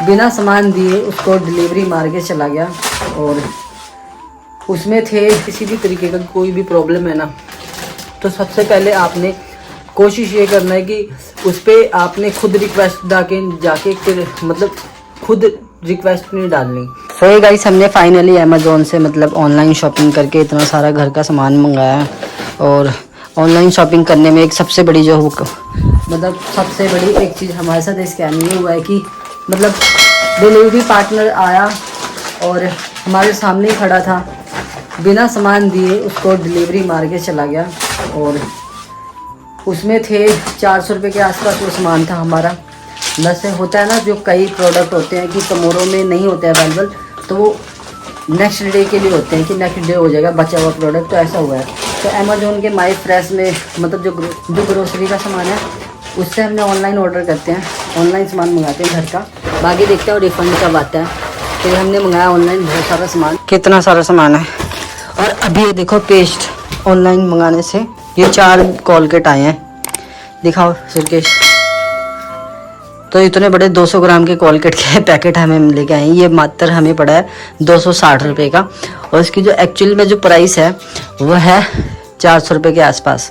बिना सामान दिए उसको डिलीवरी मार के चला गया। और उसमें थे किसी भी तरीके का कोई भी प्रॉब्लम है ना, तो सबसे पहले आपने कोशिश ये करना है कि उस पर आपने खुद रिक्वेस्ट जाके फिर मतलब खुद रिक्वेस्ट नहीं डालनी। सो ये गाइस, हमने फाइनली अमेज़ोन से मतलब ऑनलाइन शॉपिंग करके इतना सारा घर का सामान मंगाया है। और ऑनलाइन शॉपिंग करने में एक सबसे बड़ी जो मतलब सबसे बड़ी एक चीज़ हमारे साथ स्कैम ये हुआ है कि मतलब डिलीवरी पार्टनर आया और हमारे सामने ही खड़ा था, बिना सामान दिए उसको डिलीवरी मार के चला गया। और उसमें थे 400 रुपये के आसपास वो सामान था हमारा। वैसे होता है ना, जो कई प्रोडक्ट होते हैं कि टमोरो में नहीं होते अवेलेबल, तो वो नेक्स्ट डे के लिए होते हैं कि नेक्स्ट डे हो जाएगा बचा हुआ प्रोडक्ट, तो ऐसा हुआ है। तो अमेज़ोन के माई फ्रेश में मतलब जो ग्रोसरी का सामान है उससे हमने ऑनलाइन ऑर्डर करते हैं, ऑनलाइन सामान मंगाते हैं घर का, बाकी देखते हैं रिफ़ंड कब आता है। तो हमने मंगाया ऑनलाइन बहुत सारा सामान, कितना सारा सामान है। और अभी ये देखो पेस्ट ऑनलाइन मंगाने से ये 4 कोलगेट आए हैं, दिखाओ सुरकेश। तो इतने बड़े 200 ग्राम के कोलगेट के पैकेट हमें लेके आए हैं। ये मात्र हमें पड़ा है 260 रुपये का, और इसकी जो एक्चुअल में जो प्राइस है वो है 400 रुपये के आसपास।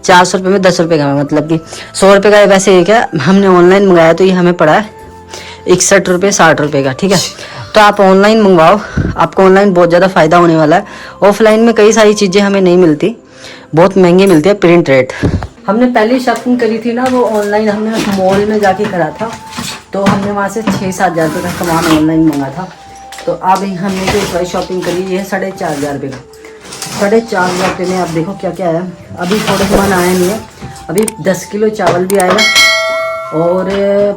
400 रुपये में 10 रुपये का, मतलब कि 100 रुपये का वैसे एक है, हमने ऑनलाइन मंगाया तो ये हमें पड़ा है 61 रुपये 60 रुपये का। ठीक है, तो आप ऑनलाइन मंगवाओ, आपको ऑनलाइन बहुत ज़्यादा फ़ायदा होने वाला है। ऑफलाइन में कई सारी चीज़ें हमें नहीं मिलती, बहुत महंगी मिलती है प्रिंट रेट। हमने पहली शॉपिंग करी थी ना वो ऑनलाइन, हमने मॉल में जाके करा था, तो हमने वहाँ से 6-7 हज़ार रुपये का सामान ऑनलाइन मंगा था। तो अब हमने जो इस बार शॉपिंग करी ये है 4,500 रुपये का। 4,500 रुपये में आप देखो क्या क्या है। अभी थोड़ा सामान आया नहीं है, अभी 10 किलो चावल भी आएगा और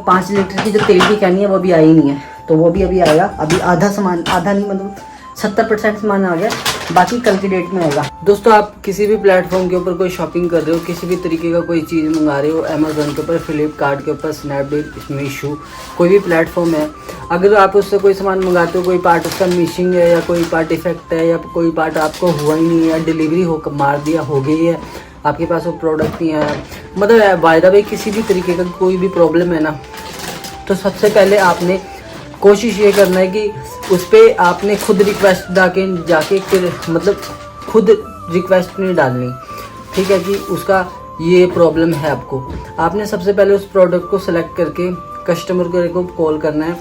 5 लीटर की जो तेल की कैनी है वो भी आई नहीं है, तो वो भी अभी आएगा। अभी आधा सामान, आधा नहीं मतलब 70% सामान आ गया, बाकी कल की डेट में आएगा। दोस्तों, आप किसी भी प्लेटफॉर्म के ऊपर कोई शॉपिंग कर रहे हो, किसी भी तरीके का कोई चीज़ मंगा रहे हो, अमेज़ोन के ऊपर, फ्लिपकार्ट के ऊपर, स्नैपडील, मीशो, कोई भी प्लेटफॉर्म है, अगर आप उससे कोई सामान मंगाते हो, कोई पार्ट उसका मिसिंग है या कोई पार्ट डिफेक्ट है या कोई पार्ट आपको हुआ ही नहीं है, डिलीवरी हो मार दिया हो गई है, आपके पास वो प्रोडक्ट नहीं है, मतलब बाय द वे किसी भी तरीके का कोई भी प्रॉब्लम है ना, तो सबसे पहले आपने कोशिश ये करना है कि उस पर आपने खुद रिक्वेस्ट जाके फिर मतलब खुद रिक्वेस्ट नहीं डालनी। ठीक है, कि उसका ये प्रॉब्लम है आपने सबसे पहले उस प्रोडक्ट को सिलेक्ट करके कस्टमर केयर को कॉल करना है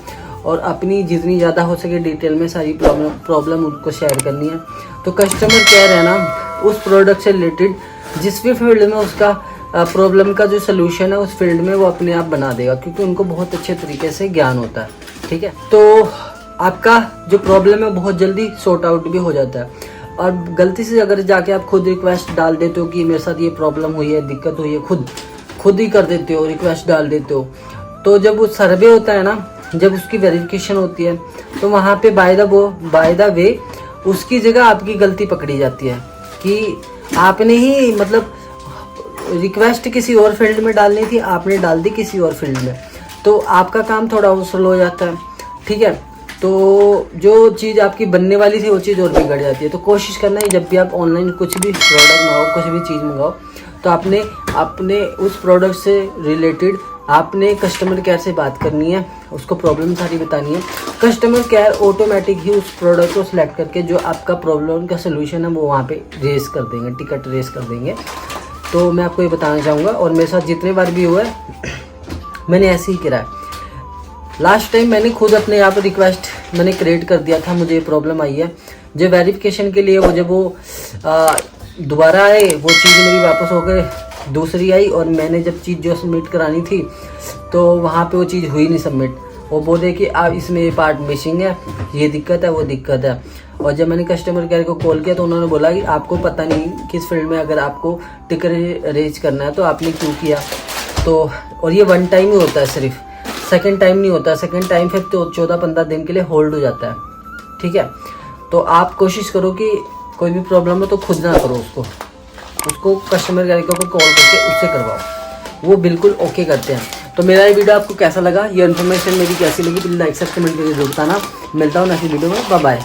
और अपनी जितनी ज़्यादा हो सके डिटेल में सारी प्रॉब्लम उनको शेयर करनी है। तो कस्टमर केयर है ना, उस प्रोडक्ट से रिलेटेड जिस भी फील्ड में उसका प्रॉब्लम का जो सलूशन है उस फील्ड में वो अपने आप बना देगा, क्योंकि उनको बहुत अच्छे तरीके से ज्ञान होता है। ठीक है, तो आपका जो प्रॉब्लम है बहुत जल्दी सॉर्ट आउट भी हो जाता है। और गलती से अगर जाके आप खुद रिक्वेस्ट डाल देते हो कि मेरे साथ ये प्रॉब्लम हुई है, दिक्कत हुई है, खुद ही कर देते हो, रिक्वेस्ट डाल देते हो, तो जब वो सर्वे होता है ना, जब उसकी वेरिफिकेशन होती है, तो वहाँ पे बाय द वे उसकी जगह आपकी गलती पकड़ी जाती है कि आपने ही मतलब रिक्वेस्ट किसी और फील्ड में डालनी थी, आपने डाल दी किसी और फील्ड में, तो आपका काम थोड़ा स्लो हो जाता है। ठीक है, तो जो चीज़ आपकी बनने वाली थी वो चीज़ और बिगड़ जाती है। तो कोशिश करना है जब भी आप ऑनलाइन कुछ भी प्रोडक्ट मंगाओ, कुछ भी चीज़ मंगाओ, तो आपने अपने उस प्रोडक्ट से रिलेटेड आपने कस्टमर केयर से बात करनी है, उसको प्रॉब्लम सारी बतानी है। कस्टमर केयर ऑटोमेटिक ही उस प्रोडक्ट को सिलेक्ट करके जो आपका प्रॉब्लम का सोल्यूशन है वो वहाँ पे रेस कर देंगे, टिकट रेस कर देंगे। तो मैं आपको ये बताना चाहूँगा, और मेरे साथ जितने बार भी हुआ है मैंने ऐसे ही करा है। लास्ट टाइम मैंने खुद अपने यहाँ पर रिक्वेस्ट मैंने क्रिएट कर दिया था, मुझे प्रॉब्लम आई है जो वेरिफिकेशन के लिए, वो जब वो दोबारा आए वो चीज़ मेरी वापस हो गए, दूसरी आई, और मैंने जब चीज़ जो सबमिट करानी थी तो वहाँ पे वो चीज़ हुई नहीं सबमिट। वो बोले कि आप इसमें ये पार्ट मिसिंग है, ये दिक्कत है, वो दिक्कत है। और जब मैंने कस्टमर केयर को कॉल किया तो उन्होंने बोला कि आपको पता नहीं किस फील्ड में अगर आपको टिकट रेज करना है तो आपने क्यों किया। तो और ये 1 टाइम ही होता है, सिर्फ सेकंड टाइम नहीं होता। सेकंड टाइम फिर तो 14-15 दिन के लिए होल्ड हो जाता है। ठीक है, तो आप कोशिश करो कि कोई भी प्रॉब्लम हो तो खुद ना करो, उसको कस्टमर केयर को कॉल करके उससे करवाओ, वो बिल्कुल ओके करते हैं। तो मेरा ये वीडियो आपको कैसा लगा, ये इन्फॉर्मेशन मेरी कैसी लगी, प्लीज़ लाइक से कमेंट करके जरूर बताना। मिलता हूँ नेक्स्ट वीडियो में, बाय बाय।